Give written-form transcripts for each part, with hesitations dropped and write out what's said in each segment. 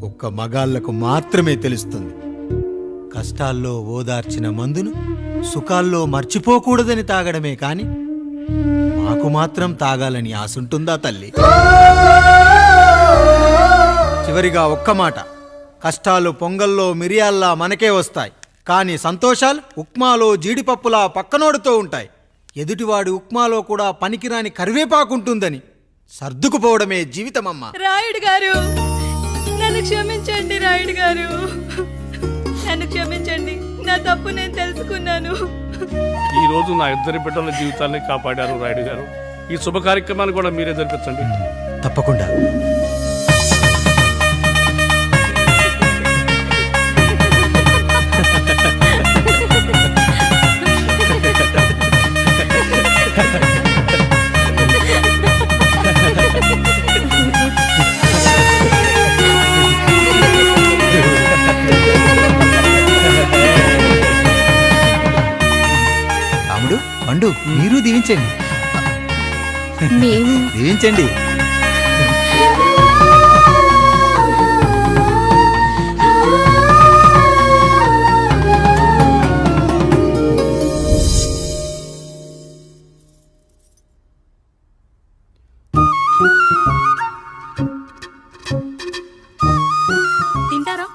ఒక్క మగాళ్లకు మాత్రమే తెలుస్తుంది. కష్టాల్లో ఓదార్చిన మందును సుఖాల్లో మర్చిపోకూడదని తాగడమే కాని మాకు మాత్రం తాగాలని ఆశుంటుందా తల్లి? చివరిగా ఒక్క మాట, కష్టాలు పొంగల్లో మిరియాల్లా మనకే వస్తాయి, కానీ సంతోషాలు ఉప్మాలో జీడిపప్పులా పక్కనోడుతూ ఉంటాయి. ఎదుటివాడి ఉప్మాలో కూడా పనికిరాని కరివేపాకుంటుందని సర్దుకుపోవడమే జీవితమమ్మా. రాయుడు గారు, నన్ను క్షమించండి. రాయుడు గారు, నన్ను క్షమించండి. నా తప్పు నేను తెలుసుకున్నాను. ఈ రోజు నా ఇద్దరి బిడ్డల జీవితాన్ని కాపాడారు రాయుడు గారు. ఈ శుభ కార్యక్రమాన్ని కూడా మీరే జరిపించండి. తప్పకుండా. రాముడు, పండు, మీరు దీవించండి. దీవించండి. తింటారా?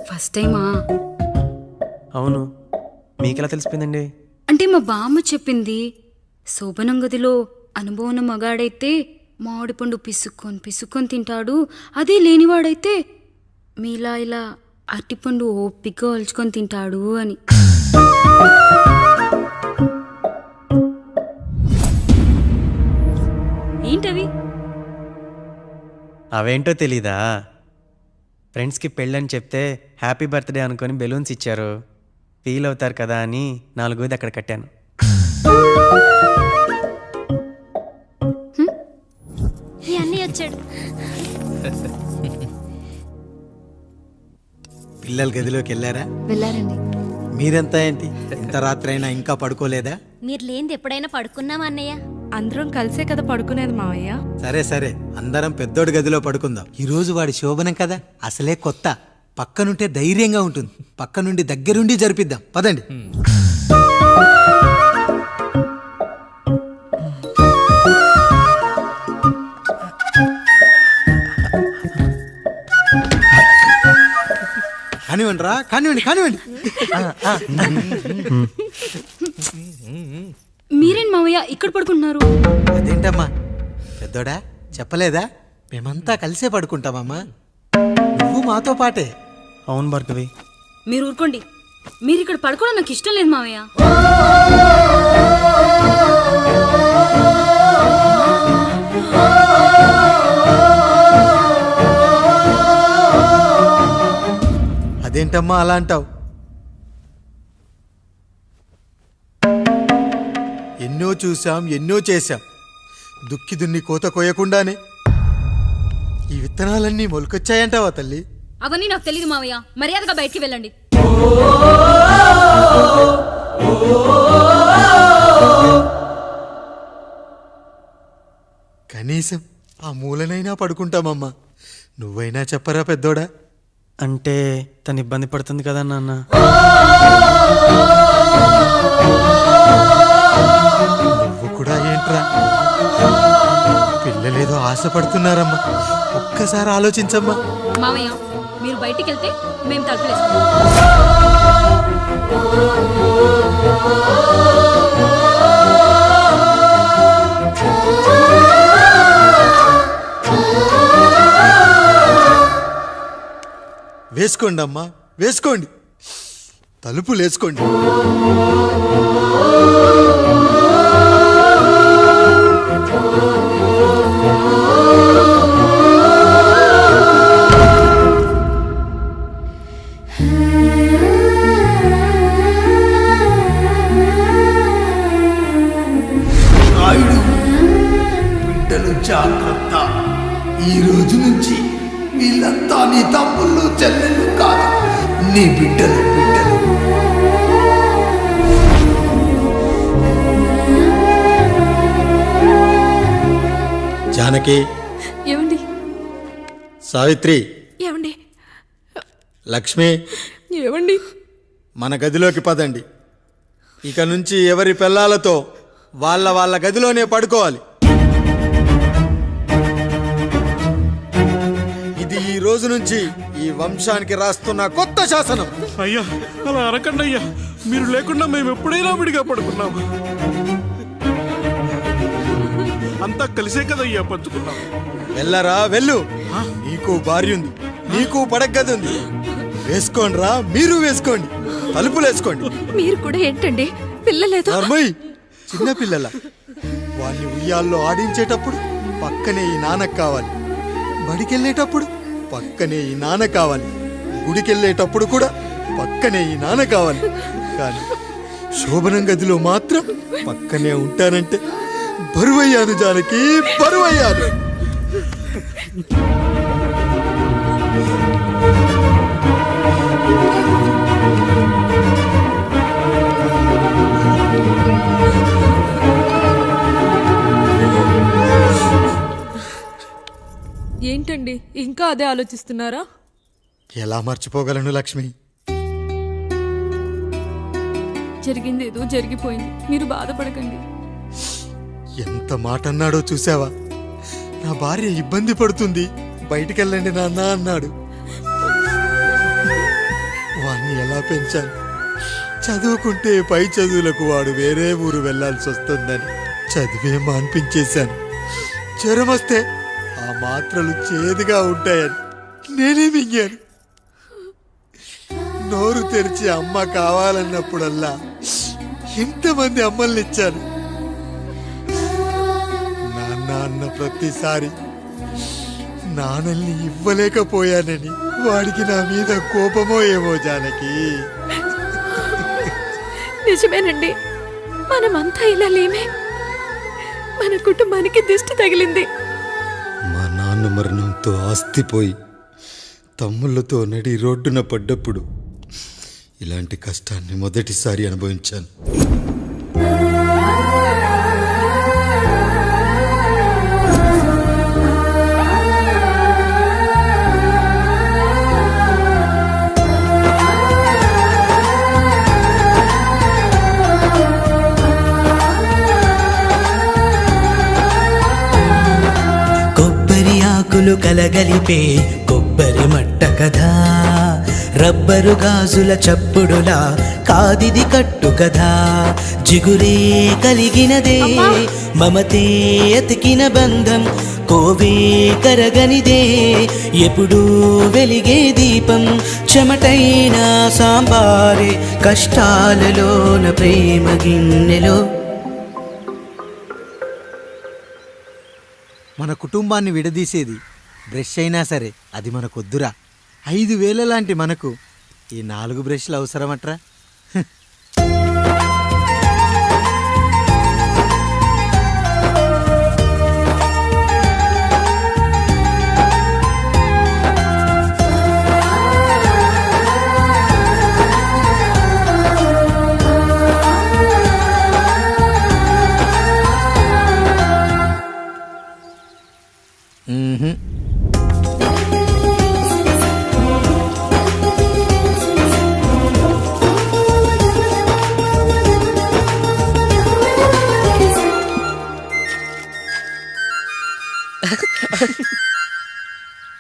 ఫస్ట్ టైమా? అవును, మీకెలా తెలిసిపోయిందండి? అంటే మా బామ్మ చెప్పింది. శోభనం గదిలో అనుభవం మగాడైతే మామిడి పండు పిసుక్కొని తింటాడు, అదే లేనివాడైతే మీలా ఇలా అరటిపండు ఓపిగ్గా ఒలుచుకొని తింటాడు అని. ఏంటవి? అవేంటో తెలీదా? ఫ్రెండ్స్కి పెళ్ళని చెప్తే హ్యాపీ బర్త్డే అనుకొని బెలూన్స్ ఇచ్చారు, ఫీల్ అవుతారు కదా అని 4 అక్కడ కట్టాను. వచ్చాడు. పిల్లల గదిలోకి వెళ్ళారా? వెళ్ళారండి. మీరెంత ఏంటి, ఎంత రాత్రైనా ఇంకా పడుకోలేదా? మీరు లేనిది ఎప్పుడైనా పడుకున్నామా అన్నయ్య? అందరం కలిసే కదా పడుకునేది మావయ్య. సరే సరే, అందరం పెద్దోడి గదిలో పడుకుందాం. ఈ రోజు వాడి శోభనం కదా, అసలే కొత్త. పక్కనుంటే ధైర్యంగా ఉంటుంది, పక్క నుండి దగ్గరుండి జరిపిద్దాం. పదండి. కానివ్వండి రా, కానివ్వండి. మీరేం మావయ్య ఇక్కడ పడుకుంటున్నారు? అదేంటమ్మా పెద్దోడా, చెప్పలేదా? మేమంతా కలిసే పడుకుంటామమ్మా, నువ్వు మాతో పాటే. అవును భార్గవి. మీరు ఊరుకోండి, మీరు ఇక్కడ పడుకోవడం నాకు ఇష్టం లేదు మావయ్య. అదేంటమ్మా అలా అంటావు? ఎన్నో చూసాం, ఎన్నో చేశాం, దుక్కి దున్ని కోత కోయకుండానే ఈ విత్తనాలన్నీ మొలకొచ్చాయంటావా తల్లి? అవన్నీ నాకు తెలియదు మావయ్య, మర్యాదగా బయటికి వెళ్ళండి. కనీసం ఆ మూలనైనా పడుకుంటామమ్మా, నువ్వైనా చెప్పరా పెద్దోడా? అంటే తను ఇబ్బంది పడుతుంది కదా నాన్న. నువ్వు కూడా ఏంట్రా, పిల్లలేదో ఆశపడుతున్నారమ్మా, ఒక్కసారి ఆలోచించమ్మా. మావయ్య, మీరు బయటికి వెళ్తే మేము తలుపులేసుకుంటాం. వేసుకోండి అమ్మా, వేసుకోండి, తలుపులు వేసుకోండి. జాగ్రత్త, ఈ రోజు నుంచి వీళ్ళంతా నీ తమ్ముళ్ళు చెల్లెళ్ళు కాదు, నీ బిడ్డలు బిడ్డలు. జానకి, ఏమండి సావిత్రి, ఏమండి లక్ష్మి, ఏమండి మన గదిలోకి పదండి. ఇక నుంచి ఎవరి పిల్లలతో వాళ్ళ గదిలోనే పడుకోవాలి. ఇది ఈ రోజు నుంచి ఈ వంశానికి రాస్తున్న కొత్త శాసనం. అయ్యా అలా అరకండి అయ్యా, మీరు లేకుండా మేము ఎప్పుడైనా విడిగా పడుకున్నాము. అంతా కలిసే కదయ్యా పంచుకున్నాం. వెళ్ళరా వెళ్ళు. నీకు భార్య ఉంది, నీకు పడగది ఉంది. వేసుకోండి రా, మీరు వేసుకోండి, తలుపులు వేసుకోండి. మీరు కూడా ఏంటండి పిల్లలేదు? నర్మయ్, చిన్న పిల్లల వాడిని ఉయ్యాల్లో ఆడించేటప్పుడు పక్కనే ఈ నాన్న కావాలి. బడికెళ్ళేటప్పుడు పక్కనే ఈ నాన్న కావాలి. గుడికెళ్ళేటప్పుడు కూడా పక్కనే ఈ నాన్న కావాలి. కానీ శోభనం గదిలో మాత్రం పక్కనే ఉంటానంటే బరువయ్యాను జానకి, బరువయ్యాను. ఏంటండి ఇంకా అదే ఆలోచిస్తున్నారా? ఎలా మర్చిపోగలను లక్ష్మి? జరిగింది ఏదో జరిగిపోయింది, మీరు బాధపడకండి. ఎంత మాట అన్నాడో చూసావా? నా భార్య ఇబ్బంది పడుతుంది, బయటికెళ్ళండి నాన్న అన్నాడు. వాణ్ణి ఎలా పెంచాను? చదువుకుంటే పై చదువులకు వాడు వేరే ఊరు వెళ్లాల్సి వస్తుందని చదివే మాన్పించేశాను. జ్వరం వస్తే ఆ మాత్రలు చేదుగా ఉంటాయని నేనే మింగాను. నోరు తెరిచి అమ్మ కావాలన్నప్పుడల్లా ఎంతమంది అమ్మల్ని ఇచ్చాను. నాన్న అన్న ప్రతిసారి నాన్నల్ని ఇవ్వలేకపోయానని వాడికి నా మీద కోపమో ఏమో జానకి. నిజమేనండి, మనమంతా ఇలా లేమే. మన కుటుంబానికి దిష్టి తగిలింది. మా నాన్న మరణంతో ఆస్తిపోయి తమ్ముళ్ళతో నడి రోడ్డున పడ్డప్పుడు ఇలాంటి కష్టాన్ని మొదటిసారి అనుభవించాను. కొబ్బరి ఆకులు కలగలిపే కొబ్బరి మట్ట కథ, రబ్బరు గాజుల చప్పుడులా కాదిది కట్టు కథ. జిగురే కలిగినదే మమతే ఎతికిన బంధం, కోవే కరగనిదే ఎప్పుడూ వెలిగే దీపం. చెమటైన సాంబారే కష్టాలలోన ప్రేమ గిన్నెలో. మన కుటుంబాన్ని విడదీసేది బ్రష్ అయినా సరే అది మనకొద్దురా. 5,000 లాంటి మనకు ఈ 4 బ్రష్లు అవసరమట్రా?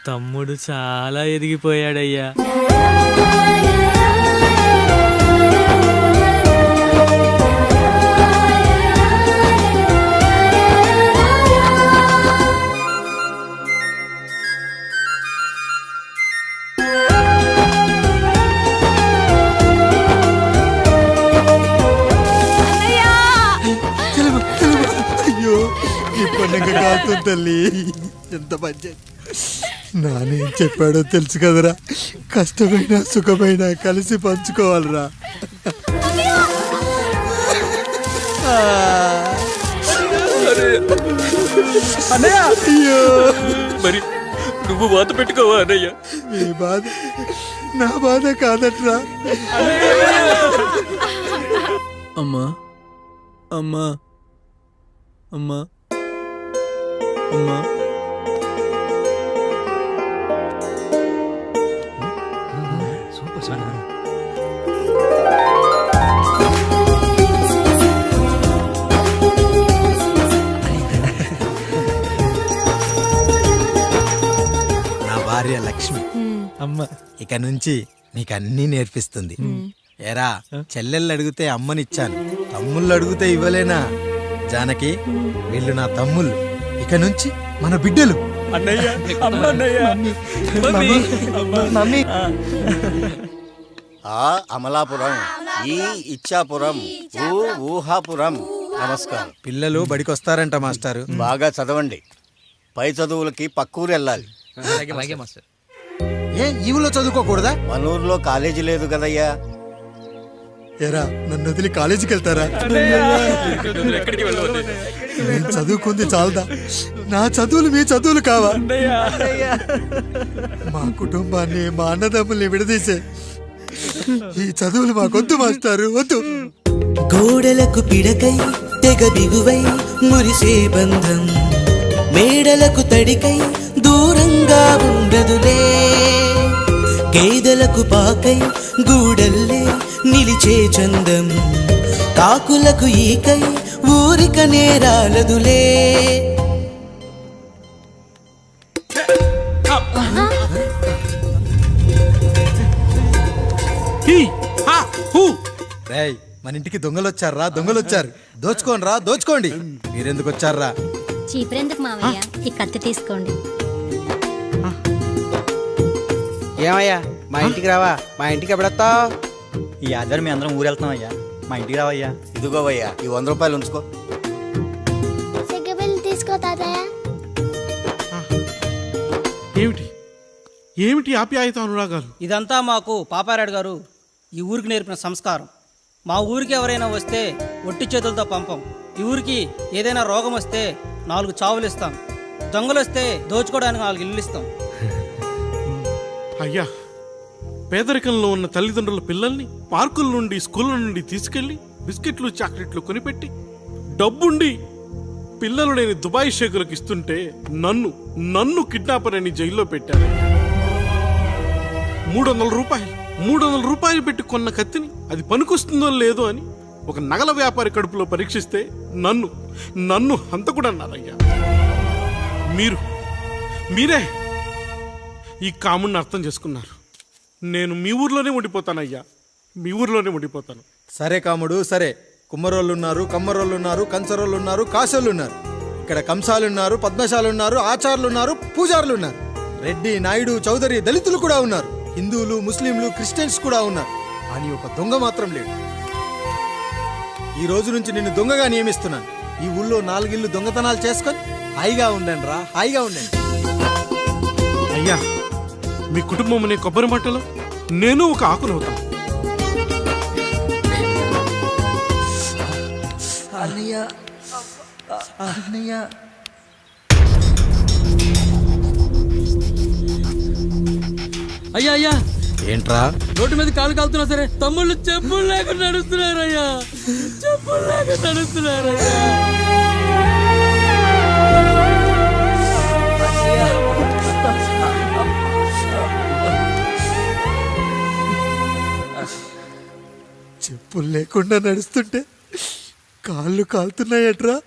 తమ్ముడు చాలా ఎదిగిపోయాడయ్యా. అయ్యో, ఈ పండుగ కాదు తల్లి. ఎంత పంచాయతీ. నానేం చెప్పాడో తెలుసు కదరా, కష్టమైన సుఖమైన కలిసి పంచుకోవాలిరా. మరి నువ్వు బాధ పెట్టుకోవా అన్నయ్య? మీ బాధ నా బాధ కాదట్రా. అమ్మా అమ్మా అమ్మా అమ్మా నా భార్య లక్ష్మి అమ్మ ఇక నుంచి నీకు అన్నీ నేర్పిస్తుంది. ఏరా, చెల్లెళ్ళు అడిగితే అమ్మనిచ్చాను, తమ్ముళ్ళు అడిగితే ఇవ్వలేనా? జానకి, వీళ్ళు నా తమ్ముళ్ళు, ఇక నుంచి మన బిడ్డలు. అన్నయ్య అమ్మ అన్నయ్య మమ్మీ ఆ అమలాపురం, ఈ ఇచ్చాపురం, ఊహాపురం. నమస్కారం. పిల్లలు బడికొస్తారంట మాస్టారు. బాగా చదవండి. పై చదువులకి పక్కూరు వెళ్ళాలి. ఏ ఈ ఊళ్ళో చదువుకోకూడదా? మన ఊర్లో కాలేజీ లేదు కదయ్యా. ఎరా, నన్ను వదిలి కాలేజీకి వెళ్తారా? నేను చదువుకుంది చాలదా? నా చదువులు మీ చదువులు కావా? మా కుటుంబాన్ని, మా అన్నదమ్ముల్ని విడదీసే ఈ చదువులు మాకొద్దు మాస్టారు, వద్దు. గోడలకు పిడకై తెగ బిగువై మురిసే బంధం, మేడలకు తడికై దూరంగా ఉండదులే. గేదెలకు పాకై గూడల్లే నిలిచే చందం, కాకులకు ఈకై ఊరిక నేరాలదులే. రేయ్, మన ఇంటికి దొంగలొచ్చారా? దొంగలొచ్చారు. దోచుకోండి, దోచుకోండి. మీరెందుకు వచ్చారా? చీపురెందుకు మావయ్య, ఈ కత్తి తీసుకోండి. ఏమయ్యా, మా ఇంటికి రావా? మా ఇంటికి ఎప్పుడొస్తావు? ఈ ఆధారం మీ అందరం ఊరెళ్తాం అయ్యా, మా ఇంటికి రావయ్యా. ఇదిగోవయ్యా, ఈ 100 రూపాయలు ఉంచుకో. తీసుకో తాతయ్య. ఏమిటి ఏమిటి ఆప్యాయత అనురాగాలు? ఇదంతా మాకు పాపారాయుడు గారు ఈ ఊరికి నేర్పిన సంస్కారం. మా ఊరికి ఎవరైనా వస్తే ఒట్టి చేతులతో పంపం. ఈ ఊరికి ఏదైనా రోగం వస్తే 4 చావులు ఇస్తాం. దొంగలు వస్తే దోచుకోవడానికి 4 ఇల్లు ఇస్తాం. అయ్యా, పేదరికంలో ఉన్న తల్లిదండ్రుల పిల్లల్ని పార్కుల నుండి, స్కూళ్ళ నుండి తీసుకెళ్లి బిస్కెట్లు, చాక్లెట్లు కొనిపెట్టి డబ్బుండి పిల్లలు లేని దుబాయ్ షేకులకు ఇస్తుంటే నన్ను కిడ్నాపర్ అని జైల్లో పెట్టారు. 300 రూపాయలు పెట్టి కొన్న కత్తిని అది పనికొస్తుందో లేదో అని ఒక నగల వ్యాపారి కడుపులో పరీక్షిస్తే నన్ను హంతకుడన్నారయ్యా. మీరే ఈ కాముడిని అర్థం చేసుకున్నారు. నేను మీ ఊర్లోనే ఉండిపోతానయ్యా, మీ ఊర్లోనే ఉండిపోతాను. సరే కాముడు, సరే. కుమ్మరోళ్ళున్నారు, కమ్మరోళ్ళున్నారు, కంచరోళ్ళున్నారు, కాసోళ్ళున్నారు. ఇక్కడ కంసాలున్నారు, పద్మశాలున్నారు, ఆచార్యులున్నారు, పూజారులున్నారు. రెడ్డి, నాయుడు, చౌదరి, దళితులు కూడా ఉన్నారు. హిందువులు, ముస్లింలు, క్రిస్టియన్స్ కూడా ఉన్నారు. అని ఒక దొంగ మాత్రం లేడు. ఈ రోజు నుంచి నిన్ను దొంగగా నియమిస్తున్నాను. ఈ ఊళ్ళో 4 ఇళ్ళు దొంగతనాలు చేసుకొని హాయిగా ఉండండి రా, హాయిగా ఉండండి. అయ్యా, మీ కుటుంబం అనే కొబ్బరి మట్టలో నేను ఒక ఆకునవుతాను. అయ్యా అయ్యా, ఏంట్రా? రోడ్డు మీద కాలు కాలుతున్నా సరే తమ్ముళ్ళు చెప్పులు లేకుండా నడుస్తున్నారయ్యా, చెప్పులు లేకుండా నడుస్తున్నారయ్యా. చెప్పులు లేకుండా నడుస్తుంటే కాళ్ళు కాలుతున్నాయట్రా.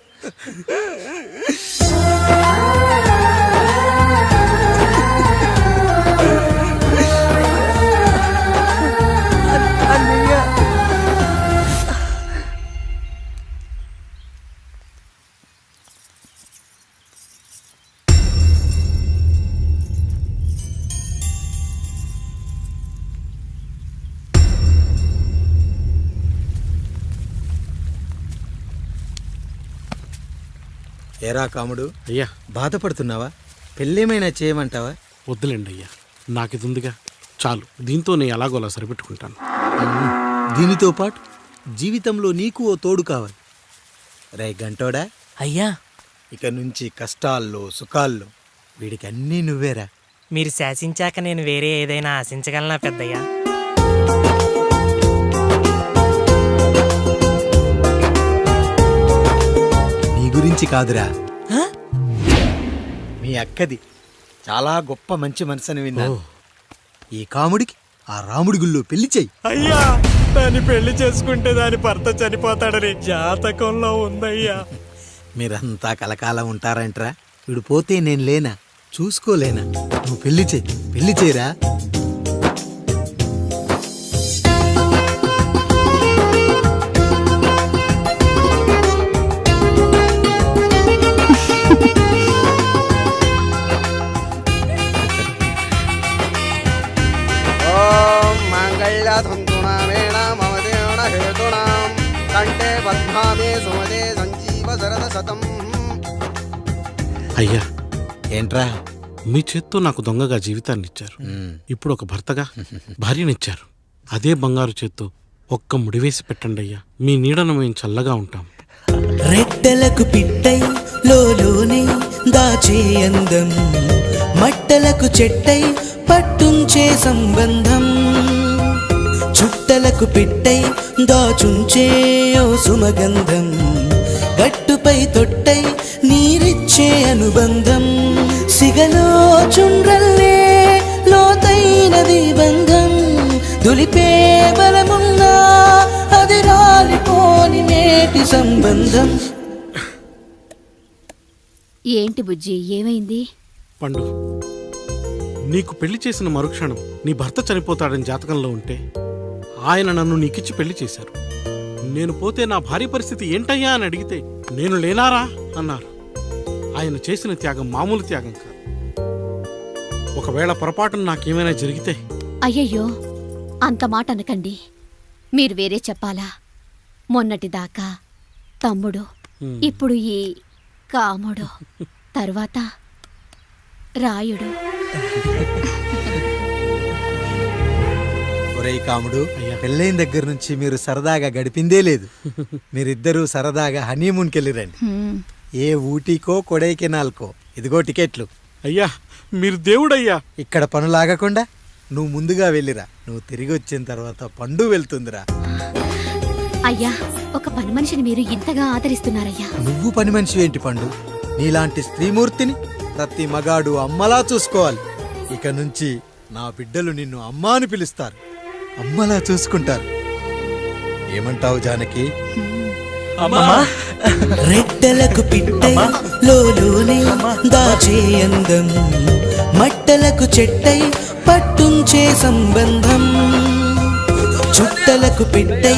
ఏరా కాముడు, అయ్యా, బాధపడుతున్నావా? పెళ్ళేమైనా చేయమంటావా? వద్దులేండి అయ్యా, నాకు ఇది ఉందిగా చాలు. దీంతో నేను ఎలాగోలా సరిపెట్టుకుంటాను. దీనితో పాటు జీవితంలో నీకు ఓ తోడు కావాలి. రే గంటోడా, అయ్యా, ఇక నుంచి కష్టాల్లో, సుఖాల్లో వీడికి అన్నీ నువ్వేరా. మీరు శాసించాక నేను వేరే ఏదైనా ఆశించగలనా పెద్దయ్యా? నీ గురించి కాదురా, మీ అక్కది చాలా గొప్ప మంచి మనసని విన్నాను. ఈ కాముడికి ఆ రాముడి గుళ్ళో పెళ్లి చెయ్యి. అయ్యా, దాన్ని పెళ్లి చేసుకుంటే దాని భర్త చనిపోతాడని జాతకంలో ఉందయ్యా. మీరంతా కలకాలం ఉంటారంట్రా. వీడు పోతే నేను లేనా, చూసుకోలేనా? నువ్వు పెళ్లి చెయ్యి, పెళ్లి చేయరా. అయ్యా, ఏంట్రా? మీ చేత్తో నాకు దొంగగా జీవితాన్ని ఇచ్చారు. ఇప్పుడు ఒక భర్తగా భార్యనిచ్చారు. అదే బంగారు చేత్తో ఒక్క ముడివేసి పెట్టండి అయ్యా. మీ నీడను మేము చల్లగా ఉంటాం. రెట్టలకు పిట్టై లోలోనే దాచే అందం, మట్టలకు చెట్టై పట్టుంచే సంబంధం, చుట్టలకు పిట్టై దాచుంచే ఓ సుమగంధం, గట్టుపై తొట్టై నీరిచ్చే అనుబంధం, సిగలో చుండ్రల్లే లోతైనది బంధం, దులిపే బలమున్నా అది రాలిపోని నేటి సంబంధం. ఏంటి బుజ్జి, ఏమైంది? పండు, నీకు పెళ్లి చేసిన మరుక్షణం నీ భర్త చనిపోతాడని జాతకంలో ఉంటే ఆయన నన్ను నీకిచ్చి పెళ్లి చేశారు. నేను పోతే నా భార్య పరిస్థితి ఏంటయ్యా అని అడిగితే నేను లేనారా అన్నారు. ఆయన చేసిన త్యాగం మామూలు త్యాగం కాదు. ఒకవేళ పొరపాటున నాకేమైనా జరిగితే? అయ్యయ్యో, అంత మాట అనకండి. మీరు వేరే చెప్పాలా? మొన్నటిదాకా తమ్ముడు, ఇప్పుడు ఈ కాముడు, తర్వాత రాయుడు. ఒరేయ్ కాముడు, పెళ్ళైన దగ్గర నుంచి మీరు సరదాగా గడిపిందే లేదు. మీరిద్దరూ సరదాగా హనీమూన్కి వెళ్ళిరండి. ఏ ఊటీకో కొడైకెనాల్కో. ఇదిగో టికెట్లు. అయ్యా, మీరు దేవుడయ్యా. ఇక్కడ పనులాగకుండా నువ్వు ముందుగా వెళ్ళిరా. నువ్వు తిరిగి వచ్చిన తర్వాత పండు వెళ్తుందిరా. అయ్యా, ఒక పని మనిషిని మీరు ఇంతగా ఆదరిస్తున్నారయ్యా. నువ్వు పని మనిషి ఏంటి పండు? నీలాంటి స్త్రీమూర్తిని ప్రతి మగాడు అమ్మలా చూసుకోవాలి. ఇక నుంచి నా బిడ్డలు నిన్ను అమ్మా అని పిలుస్తారు, అమ్మలా చూసుకుంటారు. ఏమంటావు జానకి? రెట్టలకు పిట్టై లోలోనే దాచే అందం, మట్టలకు చెట్టై పట్టుంచే సంబంధం, చుట్టలకు పిట్టై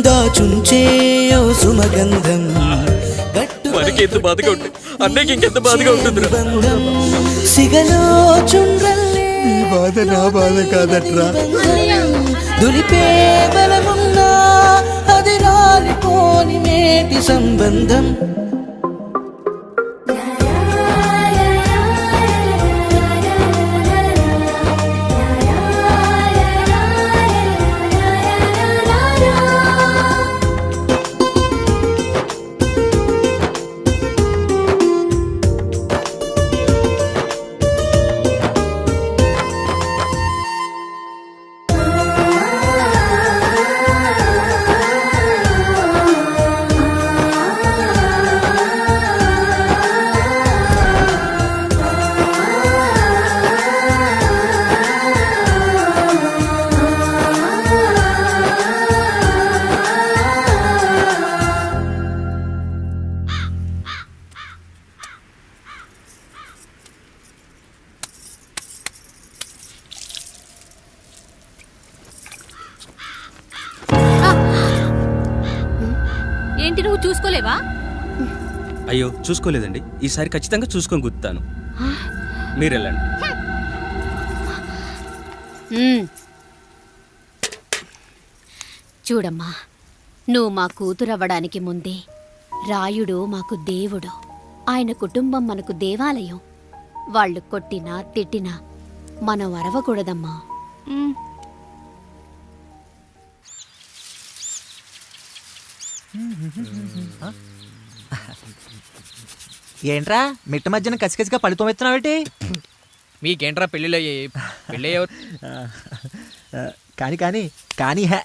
దాచుంచే ఓ సుమగంధం, ఎంత బాధగా ఉంటుంది అన్నయ్యకి ఇంకెంత బాధగా ఉంటుంది. సిగలో చుండ్రల్లే ఈ బాధ నా బాధ కాదట్రా. దులిపే బలమున్నా అది రాలిపోని నేటి సంబంధం. ఏంటి, నువ్వు చూసుకోలేవా? అయ్యో, చూసుకోలేదండి. ఈసారి ఖచ్చితంగా చూసుకొని గుర్తాను. మీరు వెళ్ళండి. చూడమ్మా, నువ్వు మా కూతురవ్వడానికి ముందే రాయుడు మాకు దేవుడు. ఆయన కుటుంబం మనకు దేవాలయం. వాళ్ళు కొట్టినా తిట్టినా మనం అరవకూడదమ్మా. ఏంట్రా మిట్ట మధ్యన కసికసిగా పడుకోమెత్తున్నావేటి? మీకేంట్రా పెళ్ళిళ్ళు అయ్యాయి? పెళ్ళి అయ్యేవారు కానీ కానీ కానీ హే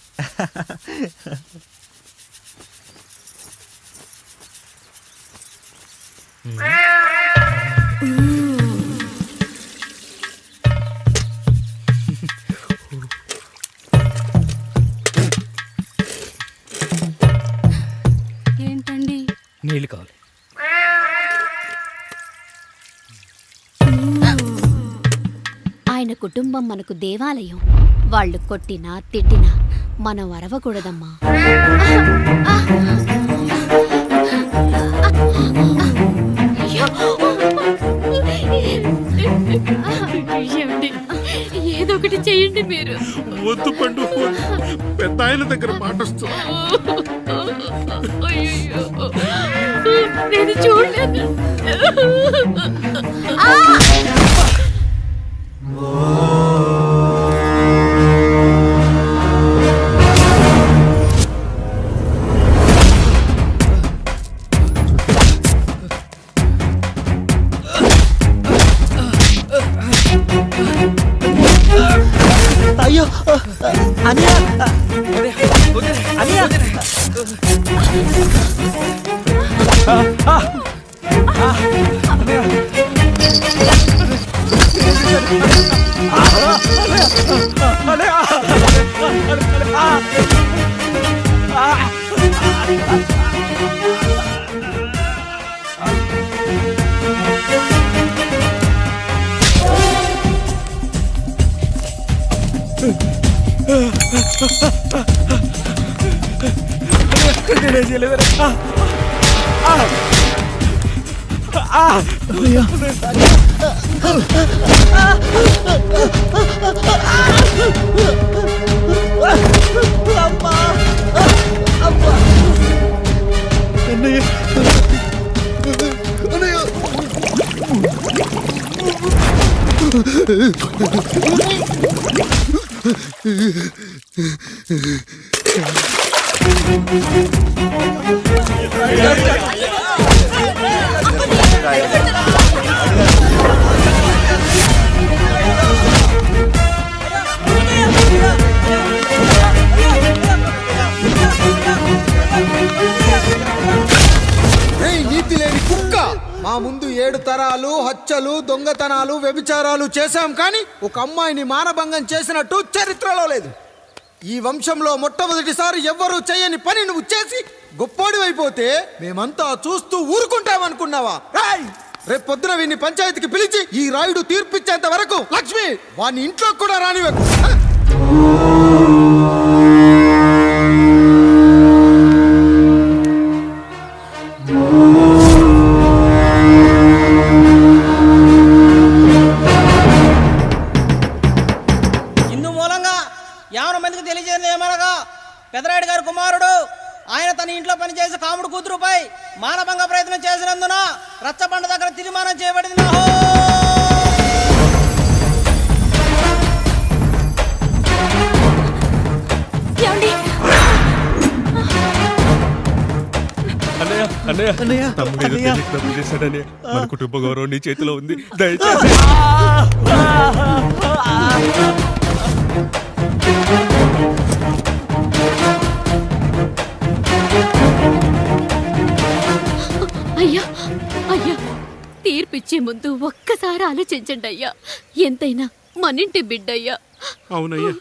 ఏంటండి? నీళ్ళు కావాలి. ఆయన కుటుంబం మనకు దేవాలయం. వాళ్ళు కొట్టినా తిట్టినా మనం అరవకూడదమ్మా. ఏదో ఒకటి చెయ్యండి మీరు. వద్దు పండు, పెద్ద ఆయన దగ్గర మాటొస్తూ అయ్యయ్యో, నేను చూడలేదు. అయ్యో అనియా అనియా నీతి లేని కుక్క, మా ముందు 7 తరాలు హత్యలు, దొంగతనాలు, వ్యభిచారాలు చేశాం, కానీ ఒక అమ్మాయిని మానభంగం చేసినట్టు చరిత్రలో లేదు. ఈ వంశంలో మొట్టమొదటిసారి ఎవ్వరూ చేయని పని నువ్వు చేసి గొప్పోడివైపోతే మేమంతా చూస్తూ ఊరుకుంటామనుకున్నావా? రేపు పొద్దున వీడిని పంచాయతీకి పిలిచి ఈ రాయుడు తీర్పిచ్చేంత వరకు లక్ష్మి వాడిని ఇంట్లో కూడా రానివ్వకు. ఇందు మూలంగా 50 మందికి తెలియజేయడం ఏమనగా, పెదరాయుడు గారి కుమారుడు ఆయన తన ఇంట్లో పనిచేసే కాముడు కూతురుపై మానభంగ ప్రయత్నం చేసినందున రచ్చబండ దగ్గర తీర్మానం చేయబడింది. మన కుటుంబ గౌరవం నీ చేతిలో ఉంది, దయచేసి. అయ్యా అయ్యా, తీర్పిచ్చే ముందు ఒక్కసారి ఆలోచించండి అయ్యా. ఎంతైనా మనింటి బిడ్డయ్యా. అవునయ్యా,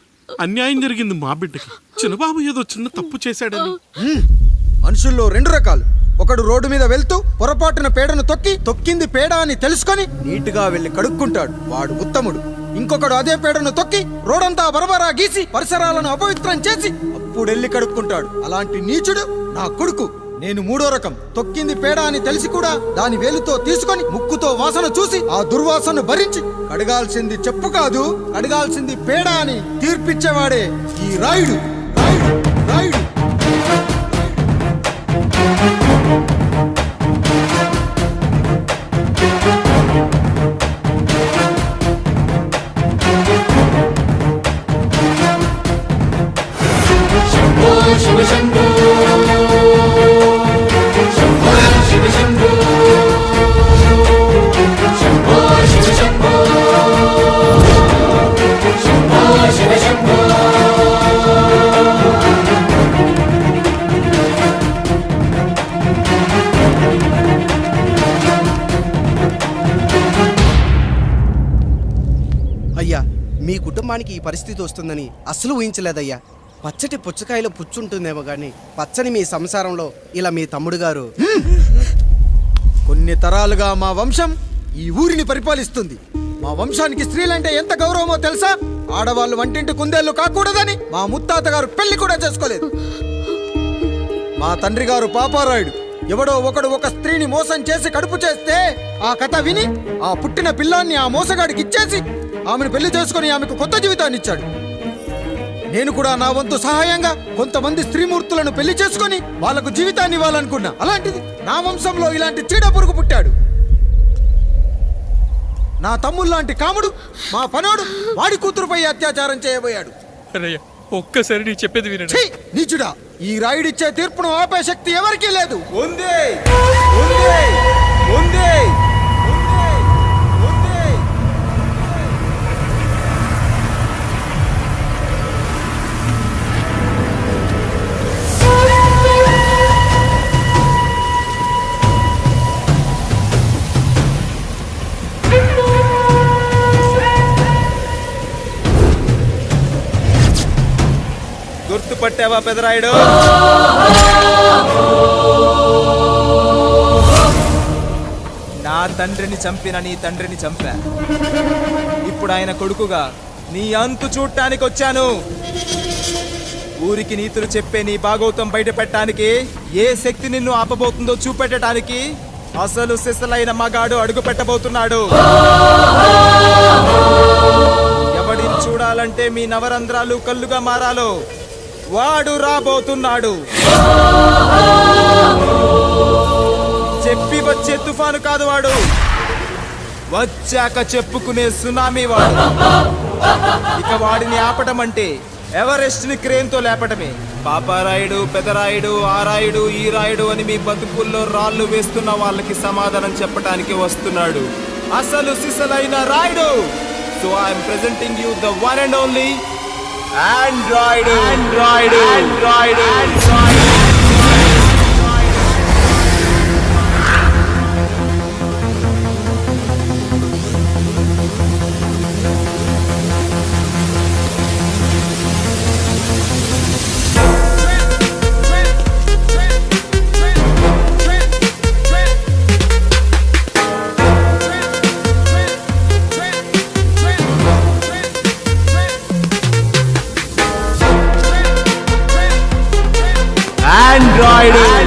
అన్యాయం జరిగింది మా బిడ్డకి. చిన్నబాబు ఏదో చిన్న తప్పు చేశాడని. మనుషుల్లో 2 రకాలు. ఒకడు రోడ్డు మీద వెళ్తూ పొరపాటున పేడను తొక్కింది పేడ అని తెలుసుకొని నీట్గా వెళ్ళి కడుక్కుంటాడు, వాడు ఉత్తముడు. ఇంకొకడు అదే పేడను తొక్కి రోడంతా బరబరా గీసి పరిసరాలను అపవిత్రం చేసి అప్పుడెళ్ళి కడుక్కుంటాడు. అలాంటి నీచుడు నా కొడుకు. నేను 3వ రకం. తొక్కింది పేడ అని తెలిసి కూడా దాని వేలుతో తీసుకొని ముక్కుతో వాసన చూసి ఆ దుర్వాసన భరించి కడగాల్సింది చెప్పు కాదు, కడగాల్సింది పేడ అని తీర్పిచ్చేవాడే ఈ రాయుడు. రాయుడు రాయుడు శంభో శివ శంభో కుటుంబానికి ఈ పరిస్థితి వస్తుందని అస్సలు ఊహించలేదయ్యా. పచ్చటి పుచ్చకాయలో పుచ్చుంటుందేమో కానీ పచ్చని మీ సంసారంలో ఇలా మీ తమ్ముడు గారు కొన్ని తరాలుగా మా వంశం ఈ ఊరిని పరిపాలిస్తుంది. మా వంశానికి స్త్రీలంటే ఎంత గౌరవమో తెలుసా? ఆడవాళ్ళు వంటింటి కుందేళ్లు కాకూడదని మా ముత్తాత గారు పెళ్లి కూడా చేసుకోలేదు. మా తండ్రి గారు పాపారాయుడు ఎవడో ఒకడు ఒక స్త్రీని మోసం చేసి కడుపు చేస్తే ఆ కథ విని ఆ పుట్టిన పిల్లాన్ని ఆ మోసగాడికి ఇచ్చేసి ఆమెను పెళ్లి చేసుకుని ఆమెకు కొత్త జీవితాన్ని ఇచ్చాడు. నేను కూడా నా వంతు సహాయంగా కొంతమంది స్త్రీమూర్తులను పెళ్లి చేసుకుని వాళ్లకు జీవితాన్ని ఇవ్వాలనుకున్నా. అలాంటిది నా వంశంలో ఇలాంటి చీడ పురుగు పుట్టాడు. నా తమ్ముళ్ళలాంటి కాముడు మా పనోడు వాడి కూతురుపై అత్యాచారం చేయబోయాడు. ఒక్కసారి నీ చెప్పేది వినండి. ఛీ! నీచుడా, ఈ రాయుడిచ్చే తీర్పును ఆపే శక్తి ఎవరికీ లేదు. గుర్తుపట్టావా పెదరాయుడు? నా తండ్రిని చంపిన నీ తండ్రిని చంపా. ఇప్పుడు ఆయన కొడుకుగా నీ అంతు చూడటానికి వచ్చాను. ఊరికి నీతులు చెప్పే నీ భాగవతం బయట పెట్టడానికి ఏ శక్తి నిన్ను ఆపబోతుందో చూపెట్టడానికి అసలు సిసలైన మగాడు అడుగు పెట్టబోతున్నాడు. ఎవడిని చూడాలంటే మీ నవరంధ్రాలు కళ్ళుగా మారాలో వాడు రాబోతున్నాడు. చెప్పి వచ్చే తుఫాను కాదు వాడు, వచ్చాక చెప్పుకునే సునామీ వాడు. ఇక వాడిని ఆపటం అంటే ఎవరెస్ట్ ని క్రేన్ తో లేపటమే. పాపారాయుడు, పెదరాయుడు, ఆ రాయుడు, ఈ రాయుడు అని మీ బతుకుల్లో రాళ్ళు వేస్తున్న వాళ్ళకి సమాధానం చెప్పడానికి వస్తున్నాడు అసలు సిసలైన Rayudu. So I'm presenting you the one and only Android. Android.